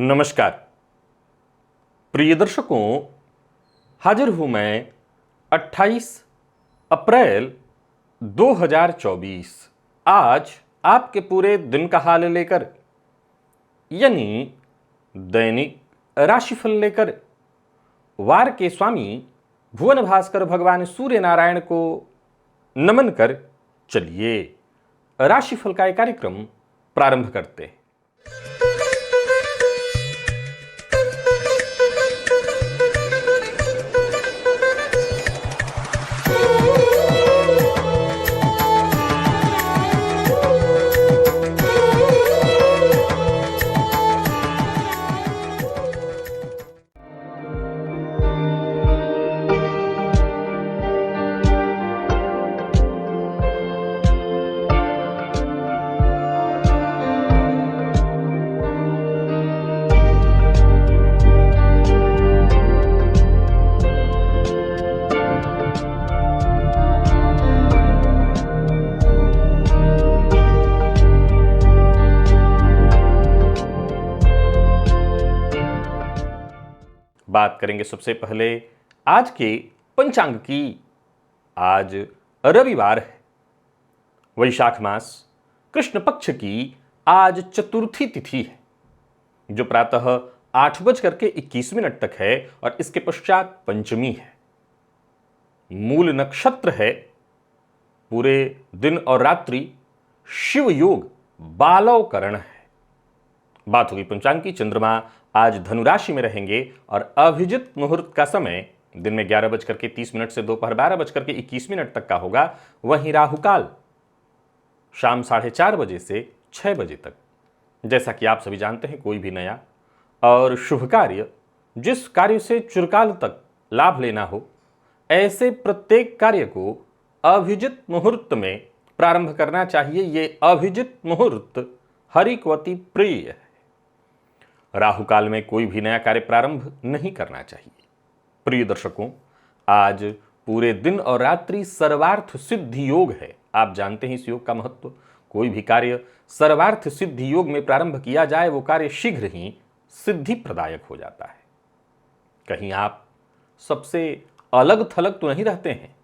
नमस्कार प्रिय दर्शकों, हाजिर हूं मैं 28 अप्रैल 2024 आज आपके पूरे दिन का हाल लेकर, यानी दैनिक राशिफल लेकर वार के स्वामी भुवन भास्कर भगवान सूर्य नारायण को नमन कर चलिए राशिफल का एक कार्यक्रम प्रारंभ करते हैं। बात करेंगे सबसे पहले आज के पंचांग की। आज रविवार है, वैशाख मास कृष्ण पक्ष की आज चतुर्थी तिथि है, जो प्रातः 8:21 तक है और इसके पश्चात पंचमी है। मूल नक्षत्र है, पूरे दिन और रात्रि शिव योग बालवकरण है। बात होगी पंचांग की। चंद्रमा आज धनुराशि में रहेंगे और अभिजित मुहूर्त का समय दिन में 11:30 से दोपहर 12:21 तक का होगा। वहीं राहुकाल शाम 4:30 बजे से 6 बजे तक। जैसा कि आप सभी जानते हैं, कोई भी नया और शुभ कार्य, जिस कार्य से चिरकाल तक लाभ लेना हो, ऐसे प्रत्येक कार्य को अभिजित मुहूर्त में प्रारंभ करना चाहिए। ये अभिजित मुहूर्त हरिकवती प्रिय है। राहु काल में कोई भी नया कार्य प्रारंभ नहीं करना चाहिए। प्रिय दर्शकों, आज पूरे दिन और रात्रि सर्वार्थ सिद्धि योग है। आप जानते हैं इस योग का महत्व। कोई भी कार्य सर्वार्थ सिद्धि योग में प्रारंभ किया जाए, वो कार्य शीघ्र ही सिद्धि प्रदायक हो जाता है। कहीं आप सबसे अलग थलग तो नहीं रहते हैं।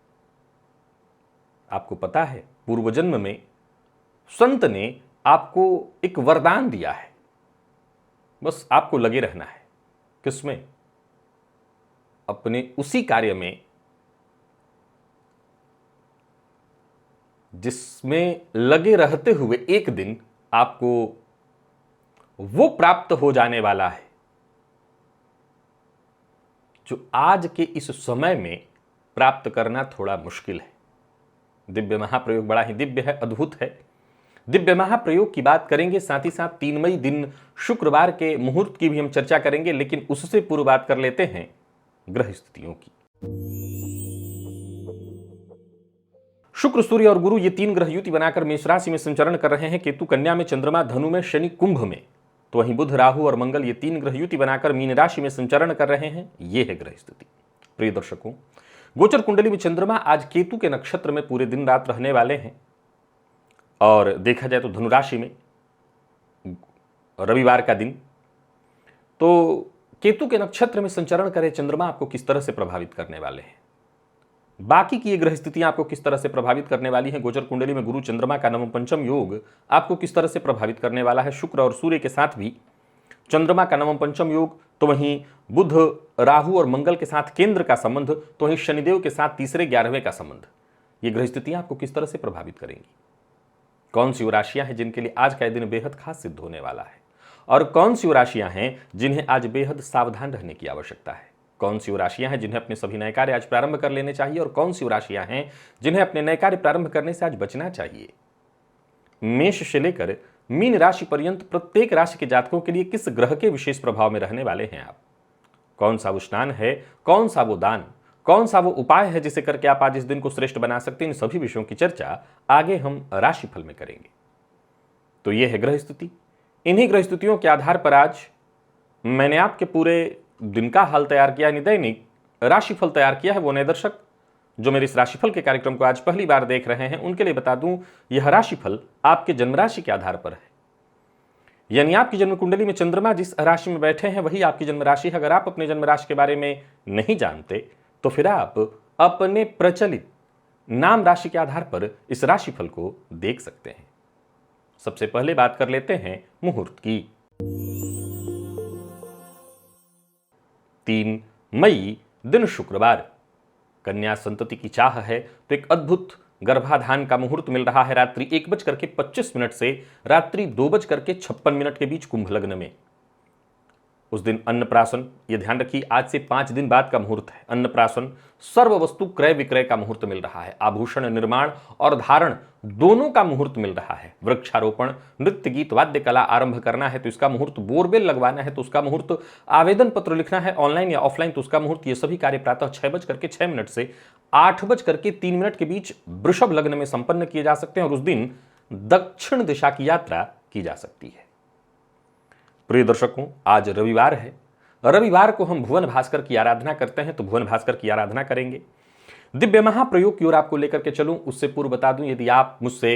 आपको पता है, पूर्व जन्म में संत ने आपको एक वरदान दिया है, बस आपको लगे रहना है। किसमें? अपने उसी कार्य में जिसमें लगे रहते हुए एक दिन आपको वो प्राप्त हो जाने वाला है, जो आज के इस समय में प्राप्त करना थोड़ा मुश्किल है। दिव्य महाप्रयोग बड़ा ही दिव्य है, अद्भुत है। दिव्य महाप्रयोग की बात करेंगे, साथ ही साथ 3 मई दिन शुक्रवार के मुहूर्त की भी हम चर्चा करेंगे, लेकिन उससे पूर्व बात कर लेते हैं ग्रह स्थितियों की। शुक्र, सूर्य और गुरु ये 3 ग्रह युति बनाकर मेष राशि में संचरण कर रहे हैं। केतु कन्या में, चंद्रमा धनु में, शनि कुंभ में। तो वहीं बुध, राहु और मंगल ये 3 ग्रह युति बनाकर मीन राशि में संचरण कर रहे हैं। ये है ग्रह स्थिति। प्रिय दर्शकों, गोचर कुंडली में चंद्रमा आज केतु के नक्षत्र में पूरे दिन रात रहने वाले हैं। और देखा जाए तो धनुराशि में रविवार का दिन, तो केतु के नक्षत्र में संचरण करे चंद्रमा आपको किस तरह से प्रभावित करने वाले हैं, बाकी की ये ग्रह स्थितियां आपको किस तरह से प्रभावित करने वाली हैं। गोचर कुंडली में गुरु चंद्रमा का नवम पंचम योग आपको किस तरह से प्रभावित करने वाला है। शुक्र और सूर्य के साथ भी चंद्रमा का नवम पंचम योग, तो वहीं बुध, राहु और मंगल के साथ केंद्र का संबंध, तो वहीं शनिदेव के साथ तीसरे 11वें का संबंध। ये ग्रह स्थितियां आपको किस तरह से प्रभावित करेंगी। कौन सी वो राशियां हैं जिनके लिए आज का दिन बेहद खास सिद्ध होने वाला है, और कौन सी वो राशियां हैं जिन्हें आज बेहद सावधान रहने की आवश्यकता है। कौन सी वो राशियां हैं जिन्हें अपने सभी नए कार्य आज प्रारंभ कर लेने चाहिए, और कौन सी वो राशियां हैं जिन्हें अपने नए कार्य प्रारंभ करने से आज बचना चाहिए। मेष से लेकर मीन राशि पर्यंत प्रत्येक राशि के जातकों के लिए किस ग्रह के विशेष प्रभाव में रहने वाले हैं आप। कौन सा वो स्नान है, कौन सा वो दान, कौन सा वो उपाय है जिसे करके आप आज इस दिन को श्रेष्ठ बना सकते हैं। इन सभी विषयों की चर्चा आगे हम राशिफल में करेंगे। तो यह है ग्रह स्थिति। इन्हीं ग्रह स्थितियों के आधार पर आज मैंने आपके पूरे दिन का हाल तैयार किया, यानी दैनिक राशिफल तैयार किया है। वो नए दर्शक जो मेरे इस राशिफल के कार्यक्रम को आज पहली बार देख रहे हैं, उनके लिए बता दूं, यह राशिफल आपके जन्म राशि के आधार पर है। यानी आपकी जन्म कुंडली में चंद्रमा जिस राशि में बैठे हैं वही आपकी जन्म राशि है। अगर आप अपने जन्म राशि के बारे में नहीं जानते तो फिर आप अपने प्रचलित नाम राशि के आधार पर इस राशिफल को देख सकते हैं। सबसे पहले बात कर लेते हैं मुहूर्त की। 3 मई दिन शुक्रवार, कन्या संतति की चाह है तो एक अद्भुत गर्भाधान का मुहूर्त मिल रहा है रात्रि 1:25 से रात्रि 2:56 के बीच कुंभ लग्न में। उस दिन अन्नप्राशन, ये ध्यान रखिए, आज से 5 दिन बाद का मुहूर्त है। अन्नप्राशन, सर्व वस्तु क्रय विक्रय का मुहूर्त मिल रहा है। आभूषण निर्माण और धारण दोनों का मुहूर्त मिल रहा है। वृक्षारोपण, नृत्य गीत वाद्य कला आरंभ करना है तो इसका मुहूर्त, बोरवेल लगवाना है तो उसका मुहूर्त, आवेदन पत्र लिखना है ऑनलाइन या ऑफलाइन तो उसका मुहूर्त। ये सभी कार्य प्रातः 6:06 से 8:03 के बीच वृषभ लग्न में संपन्न किए जा सकते हैं और उस दिन दक्षिण दिशा की यात्रा की जा सकती है। प्रिय दर्शकों, आज रविवार है। रविवार को हम भुवन भास्कर की आराधना करते हैं तो भुवन भास्कर की आराधना करेंगे। दिव्य महाप्रयोग की ओर आपको लेकर के चलूं उससे पूर्व बता दूं, यदि आप मुझसे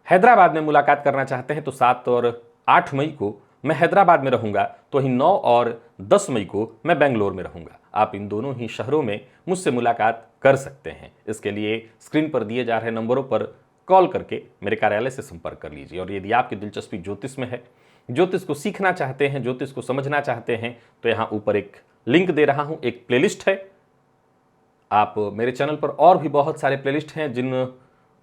हैदराबाद में मुलाकात करना चाहते हैं तो 7 और 8 मई को मैं हैदराबाद में रहूंगा, तो वहीं 9 और 10 मई को मैं बेंगलोर में रहूंगा। आप इन दोनों ही शहरों में मुझसे मुलाकात कर सकते हैं। इसके लिए स्क्रीन पर दिए जा रहे नंबरों पर कॉल करके मेरे कार्यालय से संपर्क कर लीजिए। और यदि आपकी दिलचस्पी ज्योतिष में है, ज्योतिष को सीखना चाहते हैं, ज्योतिष को समझना चाहते हैं, तो यहाँ ऊपर एक लिंक दे रहा हूँ, एक प्लेलिस्ट है। आप मेरे चैनल पर और भी बहुत सारे प्लेलिस्ट हैं जिन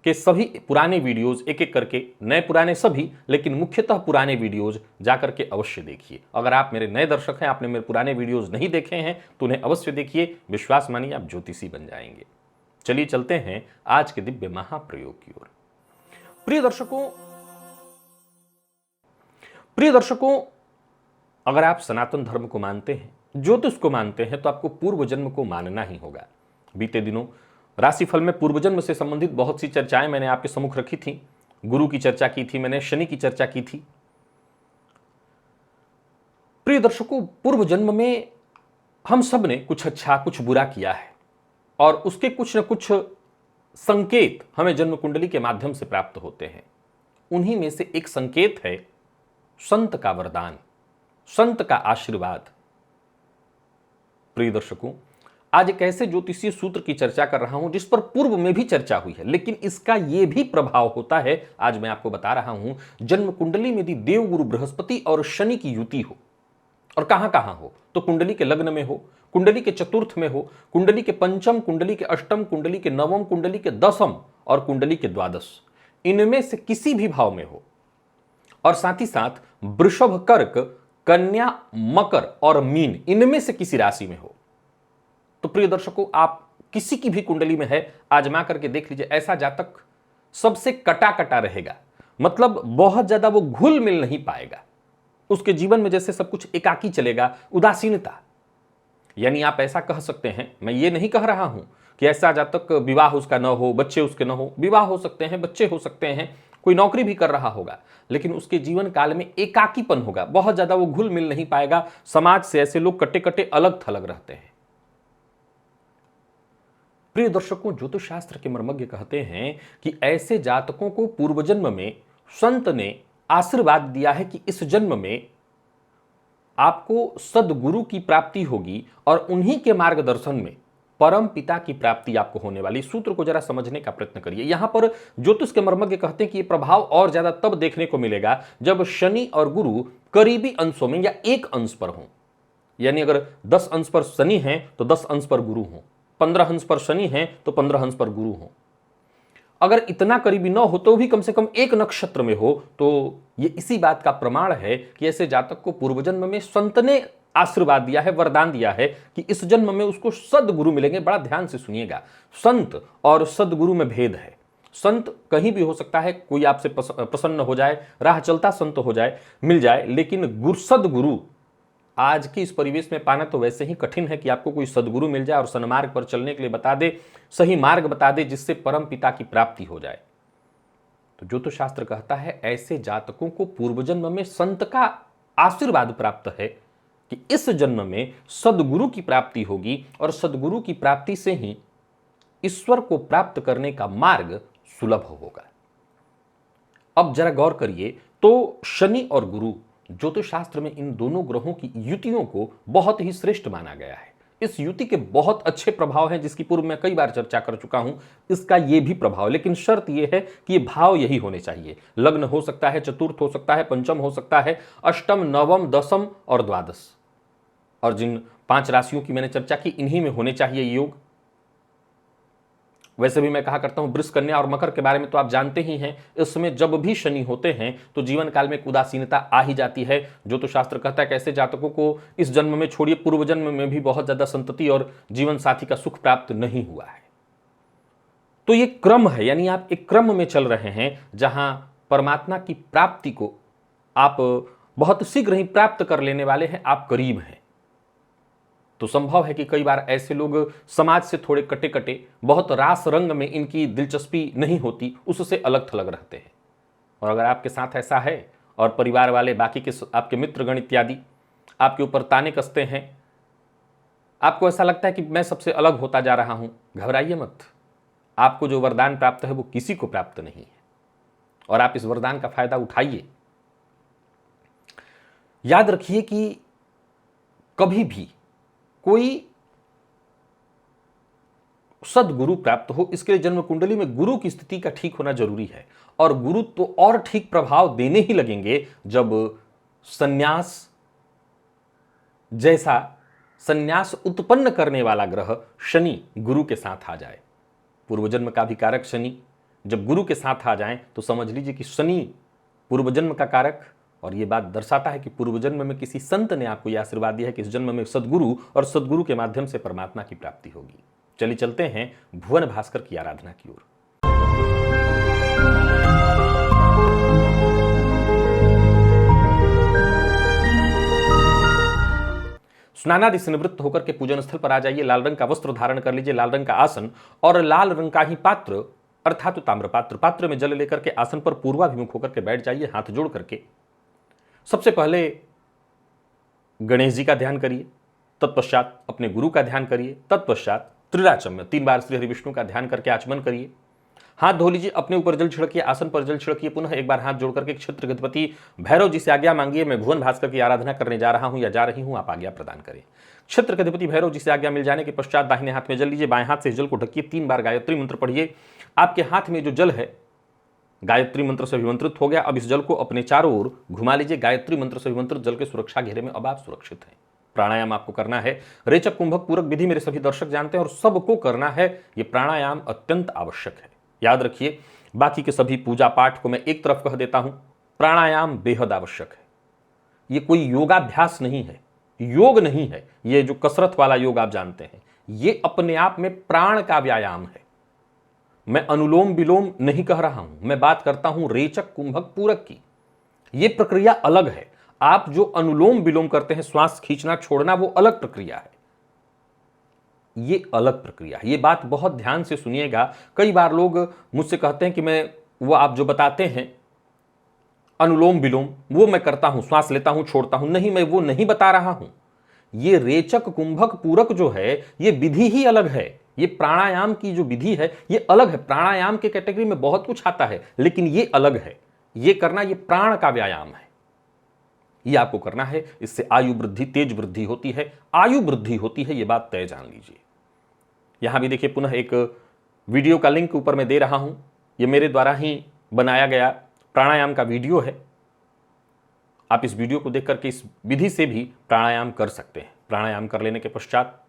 के सभी पुराने वीडियोस एक एक करके, नए पुराने सभी, लेकिन मुख्यतः पुराने वीडियोस जाकर के अवश्य देखिए। अगर आप मेरे नए दर्शक हैं, आपने मेरे पुराने वीडियोस नहीं देखे हैं तो उन्हें अवश्य देखिए। विश्वास मानिए आप ज्योतिषी बन जाएंगे। चलिए चलते हैं आज के दिव्य महाप्रयोग की ओर। प्रिय दर्शकों, अगर आप सनातन धर्म को मानते हैं, ज्योतिष को मानते हैं, तो आपको पूर्व जन्म को मानना ही होगा। बीते दिनों राशिफल में पूर्व जन्म से संबंधित बहुत सी चर्चाएं मैंने आपके सम्मुख रखी थी। गुरु की चर्चा की थी मैंने, शनि की चर्चा की थी। प्रिय दर्शकों, पूर्व जन्म में हम सब ने कुछ अच्छा कुछ बुरा किया है और उसके कुछ न कुछ संकेत हमें जन्म कुंडली के माध्यम से प्राप्त होते हैं। उन्हीं में से एक संकेत है संत का वरदान, संत का आशीर्वाद। प्रिय दर्शकों, आज एक ऐसे ज्योतिषीय सूत्र की चर्चा कर रहा हूं जिस पर पूर्व में भी चर्चा हुई है, लेकिन इसका यह भी प्रभाव होता है, आज मैं आपको बता रहा हूं। जन्म कुंडली में यदि देवगुरु बृहस्पति और शनि की युति हो, और कहां कहां हो, तो कुंडली के लग्न में हो, कुंडली के चतुर्थ में हो, कुंडली के पंचम, कुंडली के अष्टम, कुंडली के नवम, कुंडली के दसम और कुंडली के द्वादश, इनमें से किसी भी भाव में हो, और साथ ही साथ वृषभ, कर्क, कन्या, मकर और मीन, इनमें से किसी राशि में हो, तो प्रिय दर्शकों, आप किसी की भी कुंडली में है, आजमा करके देख लीजिए। ऐसा जातक सबसे कटा कटा रहेगा, मतलब बहुत ज्यादा वो घुल मिल नहीं पाएगा। उसके जीवन में जैसे सब कुछ एकाकी चलेगा, उदासीनता। यानी आप ऐसा कह सकते हैं, मैं ये नहीं कह रहा हूं कि ऐसा जातक विवाह उसका न हो, बच्चे उसके न हो, विवाह हो सकते हैं, बच्चे हो सकते हैं, कोई नौकरी भी कर रहा होगा, लेकिन उसके जीवन काल में एकाकीपन होगा, बहुत ज्यादा वो घुल मिल नहीं पाएगा। समाज से ऐसे लोग कटे कटे अलग थलग रहते हैं। प्रिय दर्शकों, ज्योतिष शास्त्र के मर्मज्ञ कहते हैं कि ऐसे जातकों को पूर्व जन्म में संत ने आशीर्वाद दिया है कि इस जन्म में आपको सदगुरु की प्राप्ति होगी और उन्हीं के मार्गदर्शन में परम पिता की प्राप्ति आपको होने वाली। सूत्र को जरा समझने का प्रयत्न करिए। यहां पर ज्योतिष के मर्मज्ञ कहते हैं कि यह प्रभाव और ज्यादा तब देखने को मिलेगा जब शनि और गुरु करीबी अंशों में या एक अंश पर हों। यानी अगर 10 अंश पर शनि हैं तो 10 अंश पर गुरु हों, 15 अंश पर शनि हैं तो 15 अंश पर गुरु हों। अगर इतना करीबी न हो तो भी कम से कम एक नक्षत्र में हो, तो ये इसी बात का प्रमाण है कि ऐसे जातक को पूर्व जन्म में संत ने आशीर्वाद दिया है, वरदान दिया है कि इस जन्म में उसको सदगुरु मिलेंगे। बड़ा ध्यान से सुनिएगा, संत और सदगुरु में भेद है। संत कहीं भी हो सकता है, कोई आपसे प्रसन्न हो जाए, राह चलता संत हो जाए, मिल जाए, लेकिन सदगुरु आज की इस परिवेश में पाना तो वैसे ही कठिन है कि आपको कोई सदगुरु मिल जाए और सन्मार्ग पर चलने के लिए बता दे, सही मार्ग बता दे, जिससे परम पिता की प्राप्ति हो जाए। तो ज्योतिष शास्त्र कहता है ऐसे जातकों को पूर्व जन्म में संत का आशीर्वाद प्राप्त है कि इस जन्म में सदगुरु की प्राप्ति होगी और सदगुरु की प्राप्ति से ही ईश्वर को प्राप्त करने का मार्ग सुलभ होगा। अब जरा गौर करिए, तो शनि और गुरु ज्योतिष शास्त्र में इन दोनों ग्रहों की युतियों को बहुत ही श्रेष्ठ माना गया है। इस युति के बहुत अच्छे प्रभाव हैं, जिसकी पूर्व में कई बार चर्चा कर चुका हूं। इसका यह भी प्रभाव, लेकिन शर्त यह है कि ये भाव यही होने चाहिए। लग्न हो सकता है, चतुर्थ हो सकता है, पंचम हो सकता है, अष्टम, नवम, दसम और द्वादश। और जिन 5 राशियों की मैंने चर्चा की, इन्हीं में होने चाहिए योग। वैसे भी मैं कहा करता हूं वृष, कन्या और मकर के बारे में तो आप जानते ही हैं। इसमें जब भी शनि होते हैं तो जीवन काल में एक उदासीनता आ ही जाती है। जो तो शास्त्र कहता है कि ऐसे जातकों को इस जन्म में छोड़िए, पूर्व जन्म में भी बहुत ज्यादा संतति और जीवन साथी का सुख प्राप्त नहीं हुआ है। तो ये क्रम है, यानी आप एक क्रम में चल रहे हैं जहां परमात्मा की प्राप्ति को आप बहुत शीघ्र ही प्राप्त कर लेने वाले हैं, आप करीब हैं। तो संभव है कि कई बार ऐसे लोग समाज से थोड़े कटे कटे, बहुत रास रंग में इनकी दिलचस्पी नहीं होती, उससे अलग थलग रहते हैं। और अगर आपके साथ ऐसा है और परिवार वाले, बाकी के आपके मित्रगण इत्यादि आपके ऊपर ताने कसते हैं, आपको ऐसा लगता है कि मैं सबसे अलग होता जा रहा हूं, घबराइए मत। आपको जो वरदान प्राप्त है वो किसी को प्राप्त नहीं है, और आप इस वरदान का फायदा उठाइए। याद रखिए कि कभी भी कोई सदगुरु प्राप्त हो, इसके लिए जन्म कुंडली में गुरु की स्थिति का ठीक होना जरूरी है। और गुरु तो और ठीक प्रभाव देने ही लगेंगे जब संन्यास जैसा संन्यास उत्पन्न करने वाला ग्रह शनि गुरु के साथ आ जाए। पूर्वजन्म का भी कारक शनि जब गुरु के साथ आ जाए तो समझ लीजिए कि शनि पूर्वजन्म का कारक, और यह बात दर्शाता है कि पूर्व जन्म में किसी संत ने आपको यह आशीर्वाद दिया है कि इस जन्म में सदगुरु, और सदगुरु के माध्यम से परमात्मा की प्राप्ति होगी। चलिए चलते हैं भुवन भास्कर की आराधना की ओर। स्नानादि से निवृत्त होकर के पूजन स्थल पर आ जाइए। लाल रंग का वस्त्र धारण कर लीजिए, लाल रंग का आसन और लाल रंग का ही पात्र अर्थात ताम्र पात्र, पात्र में जल लेकर के आसन पर पूर्वाभिमुख होकर के बैठ जाइए, हाथ जोड़ करके। सबसे पहले गणेश जी का ध्यान करिए, तत्पश्चात अपने गुरु का ध्यान करिए, तत्पश्चात त्रिराचम्य 3 बार श्री हरि विष्णु का ध्यान करके आचमन करिए। हाथ धो लीजिए, अपने ऊपर जल छिड़किए, आसन पर जल छिड़किए, पुनः एक बार हाथ जोड़ करके क्षेत्र गणपति भैरव जी से आज्ञा मांगिए, मैं भुवन भास्कर की आराधना करने जा रहा हूं या जा रही हूं, आप आज्ञा प्रदान करें। क्षेत्र गणपति भैरव जी से आज्ञा मिल जाने के पश्चात दाहिने हाथ में जल लीजिए, बाएं हाथ से जल को ढकिए, 3 बार गायत्री मंत्र पढ़िए। आपके हाथ में जो जल है गायत्री मंत्र से अभिमंत्रित हो गया। अब इस जल को अपने चारों ओर घुमा लीजिए। गायत्री मंत्र से अभिमंत्रित जल के सुरक्षा घेरे में अब आप सुरक्षित हैं। प्राणायाम आपको करना है। रेचक कुंभक पूरक विधि मेरे सभी दर्शक जानते हैं और सबको करना है। यह प्राणायाम अत्यंत आवश्यक है। याद रखिए, बाकी के सभी पूजा पाठ को मैं एक तरफ कह देता हूं, प्राणायाम बेहद आवश्यक है। यह कोई योगाभ्यास नहीं है, योग नहीं है। यह जो कसरत वाला योग आप जानते हैं, यह अपने आप में प्राण का व्यायाम है। मैं अनुलोम विलोम नहीं कह रहा हूं, मैं बात करता हूं रेचक कुंभक पूरक की। यह प्रक्रिया अलग है। आप जो अनुलोम विलोम करते हैं, श्वास खींचना छोड़ना, वो अलग प्रक्रिया है। ये अलग प्रक्रिया है। ये बात बहुत ध्यान से सुनिएगा। कई बार लोग मुझसे कहते हैं कि मैं वो आप जो बताते हैं अनुलोम विलोम, वो मैं करता हूं, श्वास लेता हूं छोड़ता हूं। नहीं, मैं वो नहीं बता रहा हूं। ये रेचक कुंभक पूरक जो है, ये विधि ही अलग है। ये प्राणायाम की जो विधि है, ये अलग है। प्राणायाम के कैटेगरी में बहुत कुछ आता है, लेकिन ये अलग है। ये करना, ये प्राण का व्यायाम है। ये आपको करना है। इससे आयु वृद्धि, तेज वृद्धि होती है, आयु वृद्धि होती है। ये बात तय जान लीजिए। यहां भी देखिए, पुनः एक वीडियो का लिंक ऊपर मैं दे रहा हूं। ये मेरे द्वारा ही बनाया गया प्राणायाम का वीडियो है। आप इस वीडियो को देख करके इस विधि से भी प्राणायाम कर सकते हैं। प्राणायाम कर लेने के पश्चात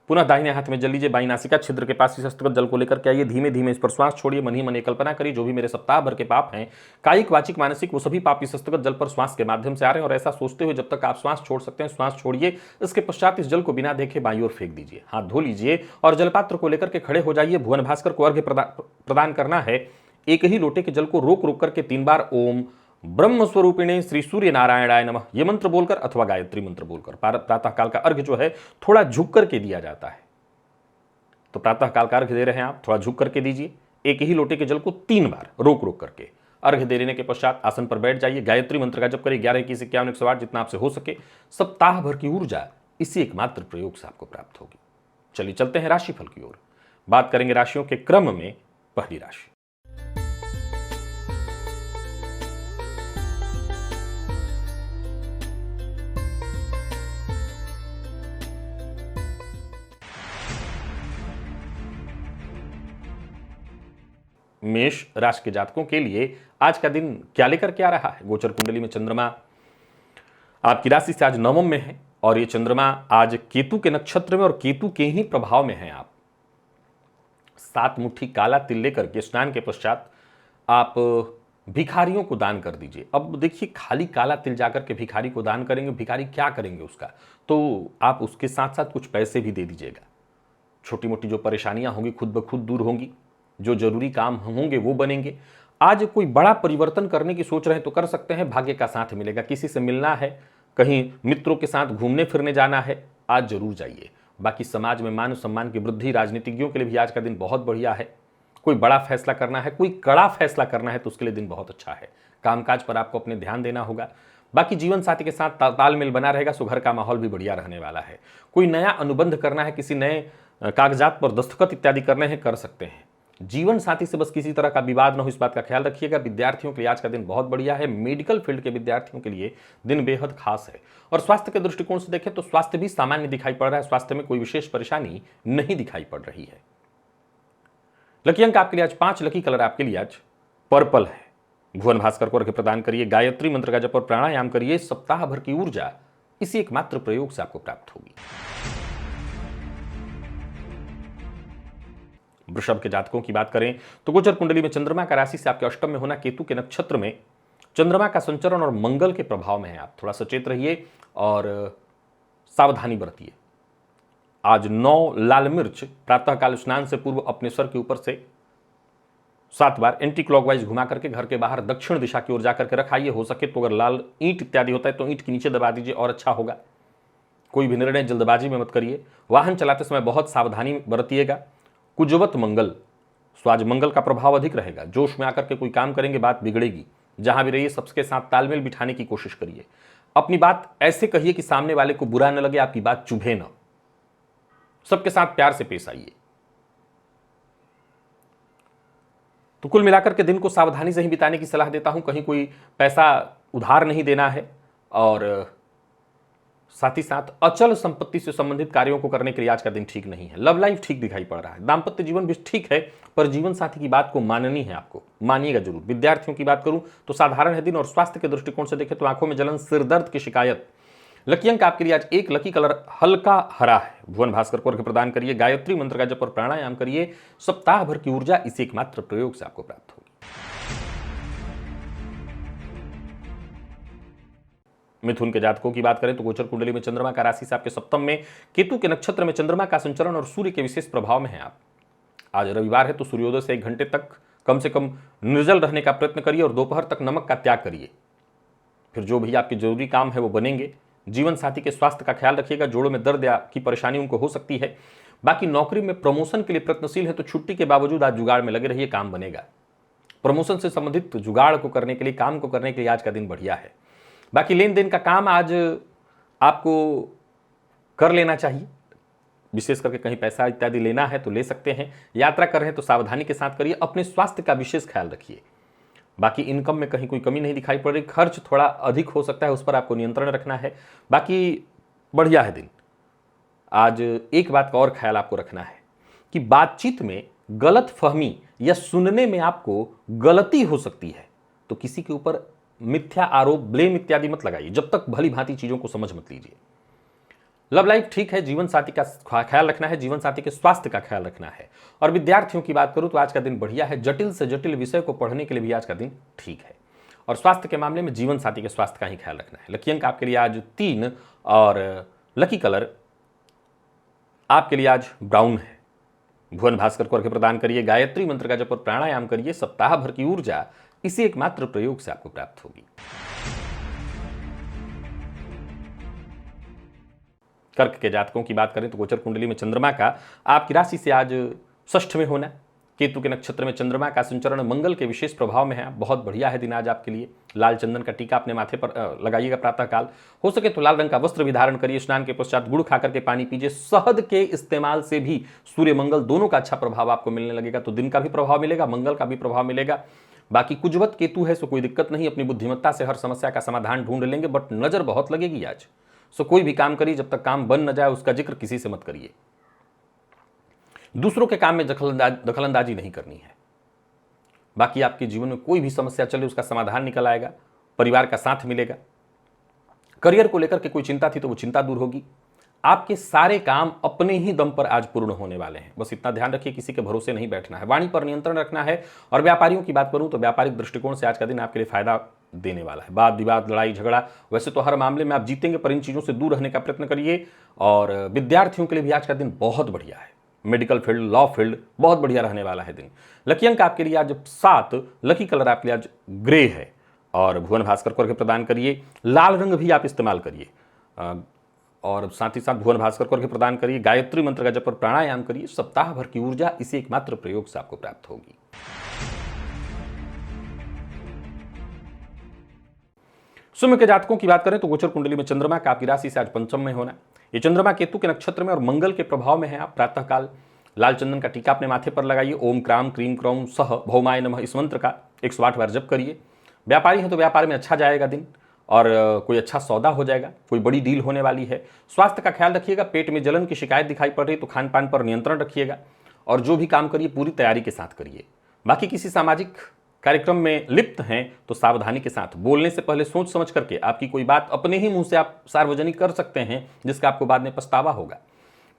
पुनः दाहिने हाथ में जल लीजिए, बाई नासिका छिद्र के पास इस हस्तगत जल को लेकर के आइए। धीमे धीमे इस पर श्वास छोड़िए। मन ही मन कल्पना करिए, जो भी मेरे सप्ताह भर के पाप हैं, कायिक वाचिक मानसिक, वो सभी पाप इस हस्तगत जल पर श्वास के माध्यम से आ रहे हैं। और ऐसा सोचते हुए जब तक आप श्वास छोड़ सकते हैं, श्वास छोड़िए। इसके पश्चात इस जल को बिना देखे बाईं ओर फेंक दीजिए। हाथ धो लीजिए और जलपात्र को लेकर के खड़े हो जाइए। भुवन भास्कर को अर्घ्य प्रदान करना है। एक ही लोटे के जल को रोक रोक करके 3 बार ओम ब्रह्म स्वरूपिणे श्री सूर्य नारायणाय नमः ये मंत्र बोलकर अथवा गायत्री मंत्र बोलकर प्रातः काल का अर्घ्य जो है थोड़ा झुक करके दिया जाता है। तो प्रातः काल का अर्घ्य दे रहे हैं आप, थोड़ा झुक करके दीजिए। एक ही लोटे के जल को 3 बार रोक रोक करके अर्घ्य दे देने के पश्चात आसन पर बैठ जाइए। गायत्री मंत्र का जप करिए 11 21 51 108 जितना आपसे हो सके। सप्ताह भर की ऊर्जा इसी एकमात्र प्रयोग से आपको प्राप्त होगी। चलिए चलते हैं राशिफल की ओर। बात करेंगे राशियों के क्रम में। पहली राशि मेष राशि के जातकों के लिए आज का दिन क्या लेकर के आ रहा है। गोचर कुंडली में चंद्रमा आपकी राशि से आज नवम में है और ये चंद्रमा आज केतु के नक्षत्र में और केतु के ही प्रभाव में है। आप 7 मुट्ठी काला तिल लेकर के स्नान के पश्चात आप भिखारियों को दान कर दीजिए। अब देखिए, खाली काला तिल जाकर के भिखारी को दान करेंगे, भिखारी क्या करेंगे उसका, तो आप उसके साथ साथ कुछ पैसे भी दे दीजिएगा। छोटी मोटी जो परेशानियां होंगी खुद ब खुद दूर होंगी, जो जरूरी काम होंगे वो बनेंगे। आज कोई बड़ा परिवर्तन करने की सोच रहे हैं तो कर सकते हैं, भाग्य का साथ मिलेगा। किसी से मिलना है, कहीं मित्रों के साथ घूमने फिरने जाना है, आज जरूर जाइए। बाकी समाज में मान सम्मान की वृद्धि, राजनीतिज्ञों के लिए भी आज का दिन बहुत बढ़िया है। कोई बड़ा फैसला करना है, कोई कड़ा फैसला करना है तो उसके लिए दिन बहुत अच्छा है। कामकाज पर आपको अपने ध्यान देना होगा। बाकी जीवन साथी के साथ तालमेल बना रहेगा, सो घर का माहौल भी बढ़िया रहने वाला है। कोई नया अनुबंध करना है, किसी नए कागजात पर दस्तखत इत्यादि करने हैं, कर सकते हैं। जीवन साथी से बस किसी तरह का विवाद न हो, इस बात का ख्याल रखिएगा। विद्यार्थियों के लिए आज का दिन बहुत बढ़िया है। मेडिकल फील्ड के विद्यार्थियों के लिए दिन बेहद खास है। और स्वास्थ्य के दृष्टिकोण से देखें तो स्वास्थ्य भी सामान्य दिखाई पड़ रहा है। स्वास्थ्य में कोई विशेष परेशानी नहीं दिखाई पड़ रही है। लकी अंक आपके लिए आज 5, लकी कलर आपके लिए आज पर्पल है। भुवन भास्कर को अर्घ्य प्रदान करिए, गायत्री मंत्र का जप और प्राणायाम करिए। सप्ताह भर की ऊर्जा इसी एकमात्र प्रयोग से आपको प्राप्त होगी। वृषभ के जातकों की बात करें तो गोचर कुंडली में चंद्रमा का राशि से आपके अष्टम में होना, केतु के नक्षत्र में चंद्रमा का संचरण और मंगल के प्रभाव में है। आप थोड़ा सचेत रहिए और सावधानी बरतिए। आज 9 लाल मिर्च प्रातःकाल स्नान से पूर्व अपने सर के ऊपर से 7 बार एंटी क्लॉकवाइज घुमा करके घर के बाहर दक्षिण दिशा की ओर जाकर के रखाइए। हो सके तो अगर लाल ईंट इत्यादि होता है तो ईंट के नीचे दबा दीजिए और अच्छा होगा। कोई भी निर्णय जल्दबाजी में मत करिए। वाहन चलाते समय बहुत सावधानी बरतिएगा। कुजवत मंगल, सो आज मंगल का प्रभाव अधिक रहेगा। जोश में आकर के कोई काम करेंगे, बात बिगड़ेगी। जहां भी रहिए सबके साथ तालमेल बिठाने की कोशिश करिए। अपनी बात ऐसे कहिए कि सामने वाले को बुरा न लगे, आपकी बात चुभे न। सबके साथ प्यार से पेश आइए। तो कुल मिलाकर के दिन को सावधानी से ही बिताने की सलाह देता हूं। कहीं कोई पैसा उधार नहीं देना है और साथ ही साथ अचल संपत्ति से संबंधित कार्यों को करने के लिए आज का दिन ठीक नहीं है। लव लाइफ ठीक दिखाई पड़ रहा है। दाम्पत्य जीवन भी ठीक है, पर जीवन साथी की बात को माननी है, आपको मानिएगा जरूर। विद्यार्थियों की बात करूं तो साधारण है दिन और स्वास्थ्य के दृष्टिकोण से देखें तो आंखों में जलन, सिर दर्द की शिकायत। लकी अंक आपके लिए आज 1, लकी कलर हल्का हरा है। भुवन भास्कर को अर्घ्य प्रदान करिए, गायत्री मंत्र का जप और प्राणायाम करिए। सप्ताह भर की ऊर्जा इसी एकमात्र प्रयोग से आपको प्राप्त होगी। मिथुन के जातकों की बात करें तो गोचर कुंडली में चंद्रमा का राशि से आपके सप्तम में, केतु के नक्षत्र में चंद्रमा का संचरण और सूर्य के विशेष प्रभाव में है। आप आज रविवार है तो सूर्योदय से 1 घंटे तक कम से कम निर्जल रहने का प्रयत्न करिए और दोपहर तक नमक का त्याग करिए। फिर जो भी आपके जरूरी काम है वो बनेंगे। जीवन साथी के स्वास्थ्य का ख्याल रखिएगा। जोड़ों में दर्द या की परेशानी उनको हो सकती है। बाकी नौकरी में प्रमोशन के लिए प्रयत्नशील है तो छुट्टी के बावजूद आज जुगाड़ में लगे रहिए, काम बनेगा। प्रमोशन से संबंधित जुगाड़ को करने के लिए, काम को करने के लिए आज का दिन बढ़िया है। बाकी लेन देन का काम आज आपको कर लेना चाहिए। विशेष करके कहीं पैसा इत्यादि लेना है तो ले सकते हैं। यात्रा कर रहे हैं तो सावधानी के साथ करिए। अपने स्वास्थ्य का विशेष ख्याल रखिए। बाकी इनकम में कहीं कोई कमी नहीं दिखाई पड़ रही। खर्च थोड़ा अधिक हो सकता है, उस पर आपको नियंत्रण रखना है। बाकी बढ़िया है दिन। आज एक बात का और ख्याल आपको रखना है कि बातचीत में गलत फहमी या सुनने में आपको गलती हो सकती है, तो किसी के ऊपर मिथ्या आरोप, ब्लेम इत्यादि मत लगाइए जब तक भली भांति चीजों को समझ मत लीजिए। लव लाइफ ठीक है। जीवन साथी का ख्याल रखना है, जीवन साथी के स्वास्थ्य का ख्याल रखना है। और विद्यार्थियों की बात करूं तो आज का दिन बढ़िया है। जटिल से जटिल विषय को पढ़ने के लिए भी आज का दिन ठीक है। और स्वास्थ्य के मामले में जीवन साथी के स्वास्थ्य का ही ख्याल रखना है। लकी अंक आपके लिए आज 3 और लकी कलर आपके लिए आज ब्राउन है। भुवन भास्कर को अर्घ्य प्रदान करिए, गायत्री मंत्र का जप और प्राणायाम करिए। सप्ताह भर की ऊर्जा इसी एकमात्र प्रयोग से आपको प्राप्त होगी। कर्क के जातकों की बात करें तो गोचर कुंडली में चंद्रमा का आपकी राशि से आज षष्ठ में होना, केतु के नक्षत्र में चंद्रमा का संचरण मंगल के विशेष प्रभाव में है। बहुत बढ़िया है दिन आज आपके लिए। लाल चंदन का टीका अपने माथे पर लगाइएगा प्रातःकाल। हो सके तो लाल रंग का वस्त्र भी धारण करिए। स्नान के पश्चात गुड़ खा करके पानी पीजिए। शहद के इस्तेमाल से भी सूर्य मंगल दोनों का अच्छा प्रभाव आपको मिलने लगेगा। तो दिन का भी प्रभाव मिलेगा, मंगल का भी प्रभाव मिलेगा। बाकी कुजवत केतु है, सो कोई दिक्कत नहीं। अपनी बुद्धिमत्ता से हर समस्या का समाधान ढूंढ लेंगे, बट नजर बहुत लगेगी आज। सो कोई भी काम करिए, जब तक काम बन न जाए उसका जिक्र किसी से मत करिए। दूसरों के काम में दखलंदाजी नहीं करनी है। बाकी आपके जीवन में कोई भी समस्या चले उसका समाधान निकल आएगा, परिवार का साथ मिलेगा। करियर को लेकर के कोई चिंता थी तो वो चिंता दूर होगी। आपके सारे काम अपने ही दम पर आज पूर्ण होने वाले हैं। बस इतना ध्यान रखिए, किसी के भरोसे नहीं बैठना है, वाणी पर नियंत्रण रखना है। और व्यापारियों की बात करूं तो व्यापारिक दृष्टिकोण से आज का दिन आपके लिए फायदा देने वाला है। वाद विवाद, लड़ाई झगड़ा, वैसे तो हर मामले में आप जीतेंगे, पर इन चीजों से दूर रहने का प्रयत्न करिए। और विद्यार्थियों के लिए भी आज का दिन बहुत बढ़िया है। मेडिकल फील्ड, लॉ फील्ड, बहुत बढ़िया रहने वाला है दिन। लकी अंक आपके लिए आज 7, लकी कलर आपके लिए आज ग्रे है। और भुवन भास्कर को प्रदान करिए, लाल रंग भी आप इस्तेमाल करिए। और साथ ही साथ भुवन भास्कर को प्रदान करिए, गायत्री मंत्र का जप और प्राणायाम करिए। सप्ताह भर की ऊर्जा इसी एकमात्र प्रयोग से आपको प्राप्त होगी। सिंह के जातकों की बात करें तो गोचर कुंडली में चंद्रमा का आपकी राशि से आज पंचम में होना। ये चंद्रमा केतु के नक्षत्र में और मंगल के प्रभाव में है। आप प्रातःकाल लाल चंदन का टीका अपने माथे पर लगाइए। ओम क्राम क्रीम क्रौम सह भौमाय नमः इस मंत्र का 108 बार जप करिए। व्यापारी है तो व्यापार में अच्छा जाएगा दिन, और कोई अच्छा सौदा हो जाएगा, कोई बड़ी डील होने वाली है। स्वास्थ्य का ख्याल रखिएगा। पेट में जलन की शिकायत दिखाई पड़ रही तो खान पान पर नियंत्रण रखिएगा। और जो भी काम करिए पूरी तैयारी के साथ करिए। बाकी किसी सामाजिक कार्यक्रम में लिप्त हैं तो सावधानी के साथ, बोलने से पहले सोच समझ करके। आपकी कोई बात अपने ही मुंह से आप सार्वजनिक कर सकते हैं जिसका आपको बाद में पछतावा होगा।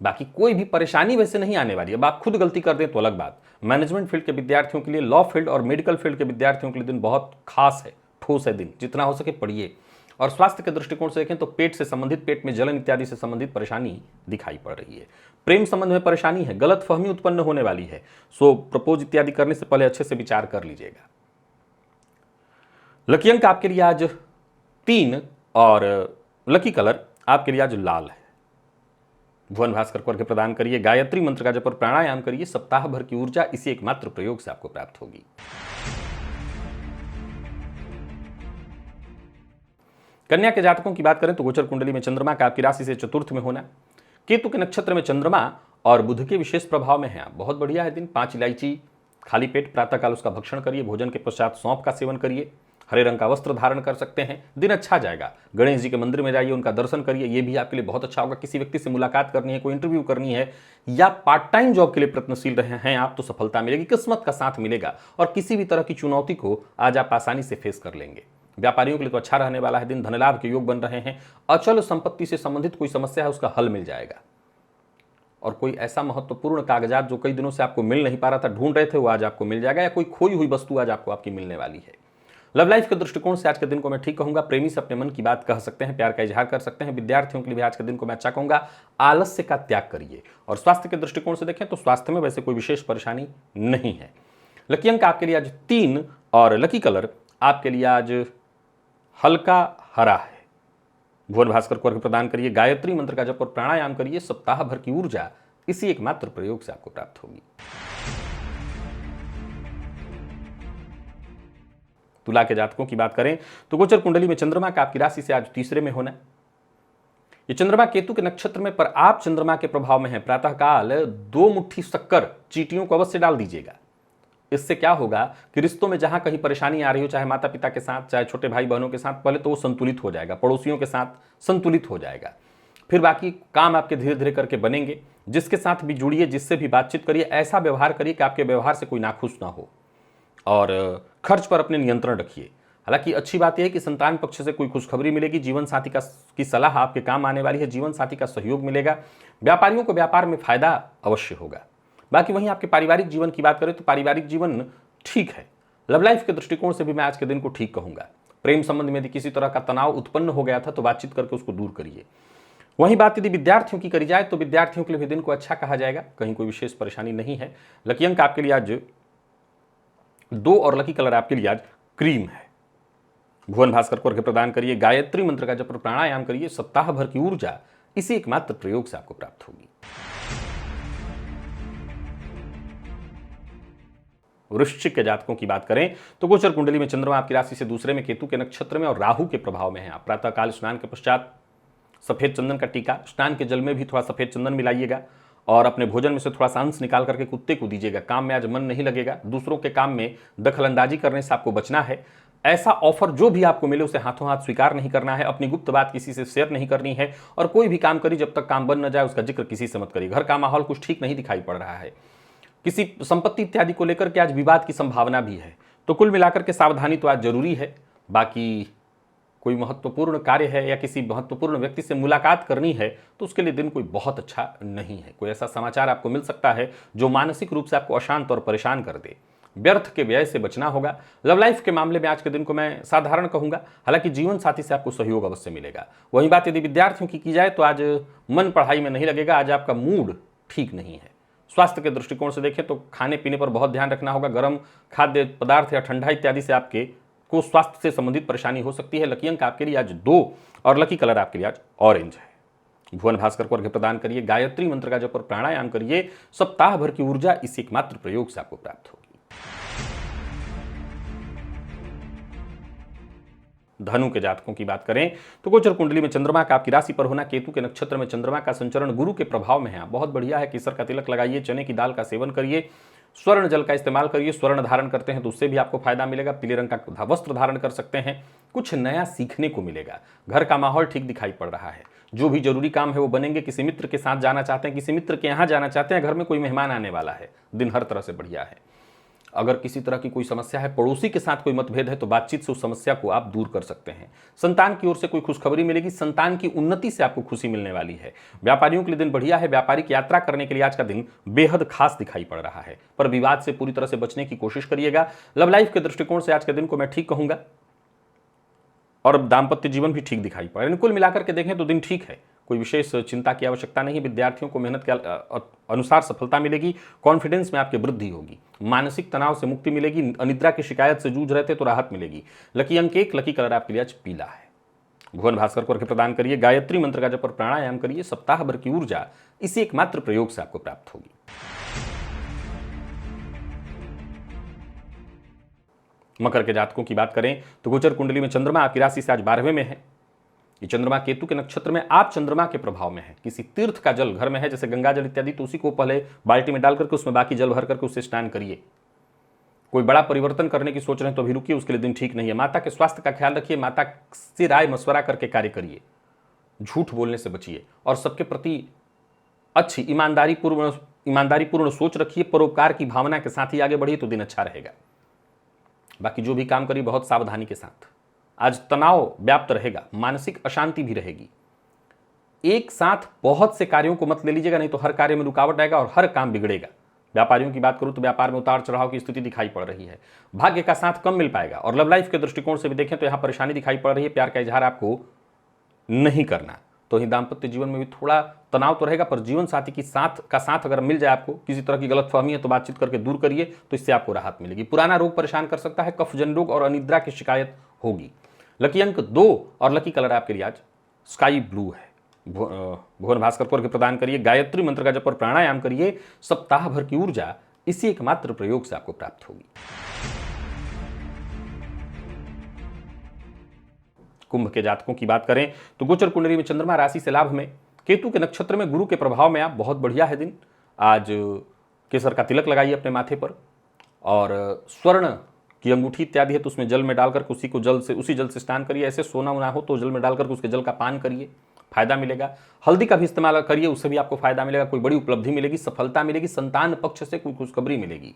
बाकी कोई भी परेशानी वैसे नहीं आने वाली है। अब आप खुद गलती कर दें तो अलग बात। मैनेजमेंट फील्ड के विद्यार्थियों के लिए, लॉ फील्ड और मेडिकल फील्ड के विद्यार्थियों के लिए दिन बहुत खास है, ठोस है दिन। जितना हो सके पढ़िए। और स्वास्थ्य के दृष्टिकोण से देखें तो पेट से संबंधित, पेट में जलन इत्यादि से संबंधित परेशानी दिखाई पड़ रही है। प्रेम संबंध में परेशानी है, गलत फहमी उत्पन्न होने वाली है। सो प्रपोज इत्यादि करने से पहले अच्छे से विचार कर लीजिएगा। लकी अंक आपके लिए आज 3 और लकी कलर आपके लिए आज लाल है। भुवन भास्कर को प्रदान करिए, गायत्री मंत्र का जप और प्राणायाम करिए। सप्ताह भर की ऊर्जा इसी एकमात्र प्रयोग से आपको प्राप्त होगी। कन्या के जातकों की बात करें तो गोचर कुंडली में चंद्रमा का आपकी राशि से चतुर्थ में होना। केतु के नक्षत्र में चंद्रमा और बुध के विशेष प्रभाव में है। बहुत बढ़िया है दिन। 5 इलायची खाली पेट प्रातःकाल उसका भक्षण करिए। भोजन के पश्चात सौंफ का सेवन करिए। हरे रंग का वस्त्र धारण कर सकते हैं। दिन अच्छा जाएगा। गणेश जी के मंदिर में जाइए, उनका दर्शन करिए, ये भी आपके लिए बहुत अच्छा होगा। किसी व्यक्ति से मुलाकात करनी है, कोई इंटरव्यू करनी है, या पार्ट टाइम जॉब के लिए प्रयत्नशील रहे हैं आप तो सफलता मिलेगी, किस्मत का साथ मिलेगा। और किसी भी तरह की चुनौती को आज आप आसानी से फेस कर लेंगे। व्यापारियों के लिए तो अच्छा रहने वाला है दिन। धनलाभ के योग बन रहे हैं। अचल संपत्ति से संबंधित कोई समस्या है उसका हल मिल जाएगा। और कोई ऐसा महत्वपूर्ण कागजात जो कई दिनों से आपको मिल नहीं पा रहा था, ढूंढ रहे थे, वो आज आपको मिल जाएगा। या कोई खोई हुई वस्तु आज आपको आपकी मिलने वाली है। लव लाइफ के दृष्टिकोण से आज के दिन को मैं ठीक कहूंगा। प्रेमी से अपने मन की बात कह सकते हैं, प्यार का इजहार कर सकते हैं। विद्यार्थियों के लिए भी आज के दिन को मैं अच्छा कहूंगा। आलस्य का त्याग करिए। और स्वास्थ्य के दृष्टिकोण से देखें तो स्वास्थ्य में वैसे कोई विशेष परेशानी नहीं है। लकी अंक आपके लिए आज 3 और लकी कलर आपके लिए आज हल्का हरा है। भुवन भास्कर को प्रदान करिए, गायत्री मंत्र का जप और प्राणायाम करिए। सप्ताह भर की ऊर्जा इसी एकमात्र प्रयोग से आपको प्राप्त होगी। तुला के जातकों की बात करें तो गोचर कुंडली में चंद्रमा का आपकी राशि से आज तीसरे में होना। ये चंद्रमा केतु के नक्षत्र में, पर आप चंद्रमा के प्रभाव में हैं। प्रातःकाल 2 मुट्ठी शक्कर चींटियों को अवश्य डाल दीजिएगा। इससे क्या होगा कि रिश्तों में जहां कहीं परेशानी आ रही हो, चाहे माता पिता के साथ, चाहे छोटे भाई बहनों के साथ, पहले तो वो संतुलित हो जाएगा। पड़ोसियों के साथ संतुलित हो जाएगा। फिर बाकी काम आपके धीरे धीरे करके बनेंगे। जिसके साथ भी जुड़िए, जिससे भी बातचीत करिए, ऐसा व्यवहार करिए कि आपके व्यवहार से कोई नाखुश ना हो। और खर्च पर अपने नियंत्रण रखिए। हालांकि अच्छी बात यह है कि संतान पक्ष से कोई खुशखबरी मिलेगी। जीवन साथी की सलाह आपके काम आने वाली है। जीवन साथी का सहयोग मिलेगा। व्यापारियों को व्यापार में फायदा अवश्य होगा। बाकी वहीं आपके पारिवारिक जीवन की बात करें तो पारिवारिक जीवन ठीक है। लव लाइफ के दृष्टिकोण से भी मैं आज के दिन को ठीक कहूंगा। प्रेम संबंध में यदि किसी तरह का तनाव उत्पन्न हो गया था तो बातचीत करके उसको दूर करिए। वहीं बात यदि विद्यार्थियों की करी जाए तो विद्यार्थियों के लिए भी दिन को अच्छा कहा जाएगा। कहीं कोई विशेष परेशानी नहीं है। लकी अंक आपके लिए आज 2 और लकी कलर आपके लिए आज क्रीम है। भुवन भास्कर को अर्घ्य प्रदान करिए, गायत्री मंत्र का जप और प्राणायाम करिए। सप्ताह भर की ऊर्जा इसी एकमात्र प्रयोग से आपको प्राप्त होगी। वृश्चिक के जातकों की बात करें तो गोचर कुंडली में चंद्रमा आपकी राशि से दूसरे में, केतु के नक्षत्र में और राहु के प्रभाव में है। आप प्रातःकाल स्नान के पश्चात सफेद चंदन का टीका, स्नान के जल में भी थोड़ा सफेद चंदन मिलाइएगा। और अपने भोजन में से थोड़ा सा अंश निकाल करके कुत्ते को दीजिएगा। काम में आज मन नहीं लगेगा। दूसरों के काम में दखलंदाजी करने से आपको बचना है। ऐसा ऑफर जो भी आपको मिले उसे हाथों हाथ स्वीकार नहीं करना है। अपनी गुप्त बात किसी से शेयर नहीं करनी है। और कोई भी काम करिए जब तक काम बन न जाए उसका जिक्र किसी से मत करिए। घर का माहौल कुछ ठीक नहीं दिखाई पड़ रहा है। किसी संपत्ति इत्यादि को लेकर के आज विवाद की संभावना भी है। तो कुल मिलाकर के सावधानी तो आज जरूरी है। बाकी कोई महत्वपूर्ण कार्य है या किसी महत्वपूर्ण व्यक्ति से मुलाकात करनी है तो उसके लिए दिन कोई बहुत अच्छा नहीं है। कोई ऐसा समाचार आपको मिल सकता है जो मानसिक रूप से आपको अशांत और परेशान कर दे। व्यर्थ के व्यय से बचना होगा। लव लाइफ के मामले में आज के दिन को मैं साधारण कहूंगा, हालांकि जीवन साथी से आपको सहयोग अवश्य मिलेगा। वहीं बात यदि विद्यार्थियों की जाए तो आज मन पढ़ाई में नहीं लगेगा, आज आपका मूड ठीक नहीं है। स्वास्थ्य के दृष्टिकोण से देखें तो खाने पीने पर बहुत ध्यान रखना होगा। गर्म खाद्य पदार्थ या ठंडा इत्यादि से आपके को स्वास्थ्य से संबंधित परेशानी हो सकती है। लकी अंक आपके लिए आज 2 और लकी कलर आपके लिए आज ऑरेंज है। भुवन भास्कर को अर्घ्य प्रदान करिए, गायत्री मंत्र का जप और प्राणायाम करिए। सप्ताह भर की ऊर्जा इस एकमात्र प्रयोग से आपको प्राप्त होगी। धनु के जातकों की बात करें तो गोचर कुंडली में चंद्रमा का आपकी राशि पर होना, केतु के नक्षत्र में चंद्रमा का संचरण गुरु के प्रभाव में है। बहुत बढ़िया है। केसर का तिलक लगाइए, चने की दाल का सेवन करिए, स्वर्ण जल का इस्तेमाल करिए। स्वर्ण धारण करते हैं तो उससे भी आपको फायदा मिलेगा। पीले रंग का वस्त्र धारण कर सकते हैं। कुछ नया सीखने को मिलेगा। घर का माहौल ठीक दिखाई पड़ रहा है। जो भी जरूरी काम है वो बनेंगे। किसी मित्र के साथ जाना चाहते हैं, किसी मित्र के यहाँ जाना चाहते हैं, घर में कोई मेहमान आने वाला है। दिन हर तरह से बढ़िया है। अगर किसी तरह की कोई समस्या है, पड़ोसी के साथ कोई मतभेद है तो बातचीत से उस समस्या को आप दूर कर सकते हैं। संतान की ओर से कोई खुशखबरी मिलेगी। संतान की उन्नति से आपको खुशी मिलने वाली है। व्यापारियों के लिए दिन बढ़िया है। व्यापारिक यात्रा करने के लिए आज का दिन बेहद खास दिखाई पड़ रहा है, पर विवाद से पूरी तरह से बचने की कोशिश करिएगा। लव लाइफ के दृष्टिकोण से आज के दिन को मैं ठीक कहूंगा और दाम्पत्य जीवन भी ठीक दिखाई पड़ रहा है। कुल मिलाकर के देखें तो दिन ठीक है। कोई विशेष चिंता की आवश्यकता नहीं। विद्यार्थियों को मेहनत के अनुसार सफलता मिलेगी। कॉन्फिडेंस में आपकी वृद्धि होगी। मानसिक तनाव से मुक्ति मिलेगी। अनिद्रा की शिकायत से जूझ रहे थे तो राहत मिलेगी। लकी अंक 1, लकी कलर आपके लिए आज पीला है। भुवन भास्कर को अर्घ्य प्रदान करिए, गायत्री मंत्र का जप और प्राणायाम करिए। सप्ताह भर की ऊर्जा इसी एकमात्र प्रयोग से आपको प्राप्त होगी। मकर के जातकों की बात करें तो गोचर कुंडली में चंद्रमा आपकी राशि से आज 12वें में है। ये चंद्रमा केतु के नक्षत्र में, आप चंद्रमा के प्रभाव में है। किसी तीर्थ का जल घर में है, जैसे गंगा जल इत्यादि, तो उसी को पहले बाल्टी में डाल करके उसमें बाकी जल भर करके उससे स्नान करिए। कोई बड़ा परिवर्तन करने की सोच रहे हैं तो अभी रुकिए, उसके लिए दिन ठीक नहीं है। माता के स्वास्थ्य का ख्याल रखिए। माता से राय मशवरा करके कार्य करिए। झूठ बोलने से बचिए और सबके प्रति अच्छी ईमानदारीपूर्ण सोच रखिए। परोपकार की भावना के साथ ही आगे बढ़िए तो दिन अच्छा रहेगा। बाकी जो भी काम करिए बहुत सावधानी के साथ। आज तनाव व्याप्त रहेगा, मानसिक अशांति भी रहेगी। एक साथ बहुत से कार्यों को मत ले लीजिएगा, नहीं तो हर कार्य में रुकावट आएगा और हर काम बिगड़ेगा। व्यापारियों की बात करूं तो व्यापार में उतार चढ़ाव की स्थिति दिखाई पड़ रही है। भाग्य का साथ कम मिल पाएगा। और लव लाइफ के दृष्टिकोण से भी देखें तो यहां परेशानी दिखाई पड़ रही है। प्यार का इजहार आपको नहीं करना, तो ही दाम्पत्य जीवन में भी थोड़ा तनाव तो रहेगा, पर जीवन साथी की साथ अगर मिल जाए आपको, किसी तरह की गलतफहमी है तो बातचीत करके दूर करिए, तो इससे आपको राहत मिलेगी। पुराना रोग परेशान कर सकता है। कफजन रोग और अनिद्रा की शिकायत होगी। लकी अंक 2 और लकी कलर आपके लिए आज स्काई ब्लू है। भुवन भास्कर को अर्घ्य प्रदान करिए, गायत्री मंत्र का जप और प्राणायाम करिए। सप्ताह भर की ऊर्जा इसी एकमात्र प्रयोग से आपको प्राप्त होगी। कुंभ के जातकों की बात करें तो गोचर कुंडली में चंद्रमा राशि से लाभ में, केतु के नक्षत्र में, गुरु के प्रभाव में आप, बहुत बढ़िया है दिन। आज केसर का तिलक लगाइए अपने माथे पर और स्वर्ण की अंगूठी इत्यादि है तो उसमें जल में डालकर उसी जल से स्नान करिए। ऐसे सोना ना हो तो जल में डालकर उसके जल का पान करिए, फायदा मिलेगा। हल्दी का भी इस्तेमाल करिए, उससे भी आपको फायदा मिलेगा। कोई बड़ी उपलब्धि मिलेगी, सफलता मिलेगी। संतान पक्ष से कोई खुशखबरी मिलेगी।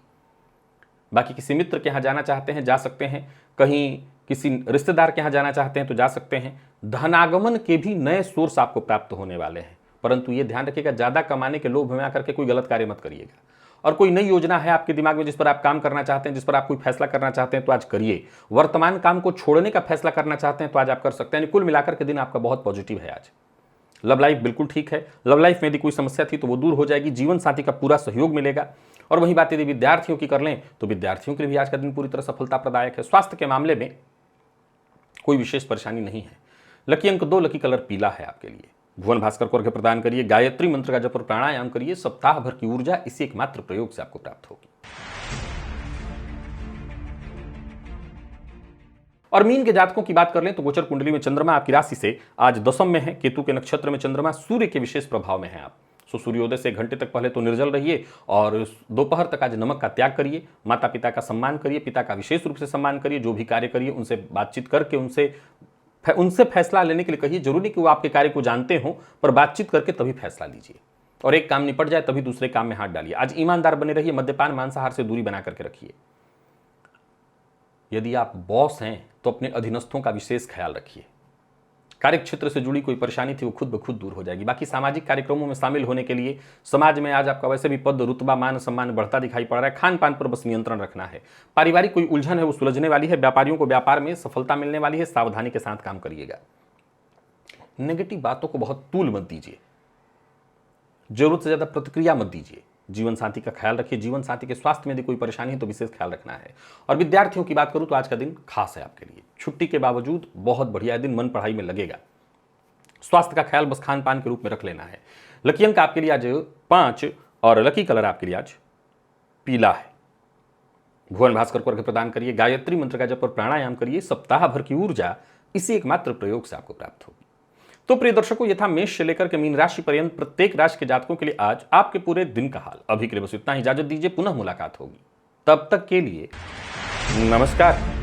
बाकी किसी मित्र के यहाँ जाना चाहते हैं जा सकते हैं। कहीं किसी रिश्तेदार के यहाँ जाना चाहते हैं तो जा सकते हैं। धनागमन के भी नए सोर्स आपको प्राप्त होने वाले हैं, परंतु ये ध्यान रखिएगा ज्यादा कमाने के लोभ में आकर के कोई गलत कार्य मत करिएगा। और कोई नई योजना है आपके दिमाग में जिस पर आप काम करना चाहते हैं, जिस पर आप कोई फैसला करना चाहते हैं तो आज करिए। वर्तमान काम को छोड़ने का फैसला करना चाहते हैं तो आज आप कर सकते हैं। कुल मिलाकर के दिन आपका बहुत पॉजिटिव है आज। लव लाइफ बिल्कुल ठीक है। लव लाइफ में यदि कोई समस्या थी तो वो दूर हो जाएगी। जीवन साथी का पूरा सहयोग मिलेगा। और वही बात यदि विद्यार्थियों की कर लें तो विद्यार्थियों के लिए भी आज का दिन पूरी तरह सफलता प्रदायक है। स्वास्थ्य के मामले में कोई विशेष परेशानी नहीं है। लकी अंक 2, लकी कलर पीला है आपके लिए। भुवन भास्कर को अर्घ्य प्रदान करिए, गायत्री मंत्र का जप और प्राणायाम करिए। सप्ताह भर की ऊर्जा इसी एकमात्र प्रयोग से आपको प्राप्त होगी। और मीन के जातकों की बात कर लें तो गोचर कुंडली में चंद्रमा आपकी राशि से आज 10वें में है। केतु के नक्षत्र में चंद्रमा, सूर्य के विशेष प्रभाव में है आप। सो सूर्योदय से 1 घंटे तक पहले तो निर्जल रहिए और दोपहर तक आज नमक का त्याग करिए। माता पिता का सम्मान करिए, पिता का विशेष रूप से सम्मान करिए। जो भी कार्य करिए उनसे बातचीत करके उनसे फैसला लेने के लिए कहिए। जरूरी कि वो आपके कार्य को जानते हो, पर बातचीत करके तभी फैसला लीजिए। और एक काम निपट जाए तभी दूसरे काम में हाथ डालिए। आज ईमानदार बने रहिए। मद्यपान मांसाहार से दूरी बना करके रखिए। यदि आप बॉस हैं तो अपने अधीनस्थों का विशेष ख्याल रखिए। कार्य क्षेत्र से जुड़ी कोई परेशानी थी वो खुद ब खुद दूर हो जाएगी। बाकी सामाजिक कार्यक्रमों में शामिल होने के लिए समाज में आज आपका वैसे भी पद, रुतबा, मान सम्मान बढ़ता दिखाई पड़ रहा है। खान पान पर बस नियंत्रण रखना है। पारिवारिक कोई उलझन है वो सुलझने वाली है। व्यापारियों को व्यापार में सफलता मिलने वाली है। सावधानी के साथ काम करिएगा। नेगेटिव बातों को बहुत तूल मत दीजिए। जरूरत से ज्यादा प्रतिक्रिया मत दीजिए। जीवन साथी का ख्याल रखिए। जीवन साथी के स्वास्थ्य में यदि कोई परेशानी है तो विशेष ख्याल रखना है। और विद्यार्थियों की बात करूं तो आज का दिन खास है आपके लिए। छुट्टी के बावजूद बहुत बढ़िया दिन, मन पढ़ाई में लगेगा। स्वास्थ्य का ख्याल बस खान पान के रूप में रख लेना है। लकी अंक आपके लिए आज 5 और लकी कलर आपके लिए आज पीला है। भुवन भास्कर को अर्घ्य प्रदान करिए। गायत्री मंत्र का जप और प्राणायाम करिए। सप्ताह भर की ऊर्जा इसी एकमात्र प्रयोग से आपको प्राप्त होगी। तो प्रिय दर्शकों, यथा मेष से लेकर के मीन राशि पर्यंत प्रत्येक राशि के जातकों के लिए आज आपके पूरे दिन का हाल। अभी के लिए बस इतना ही। इजाजत दीजिए, पुनः मुलाकात होगी। तब तक के लिए नमस्कार।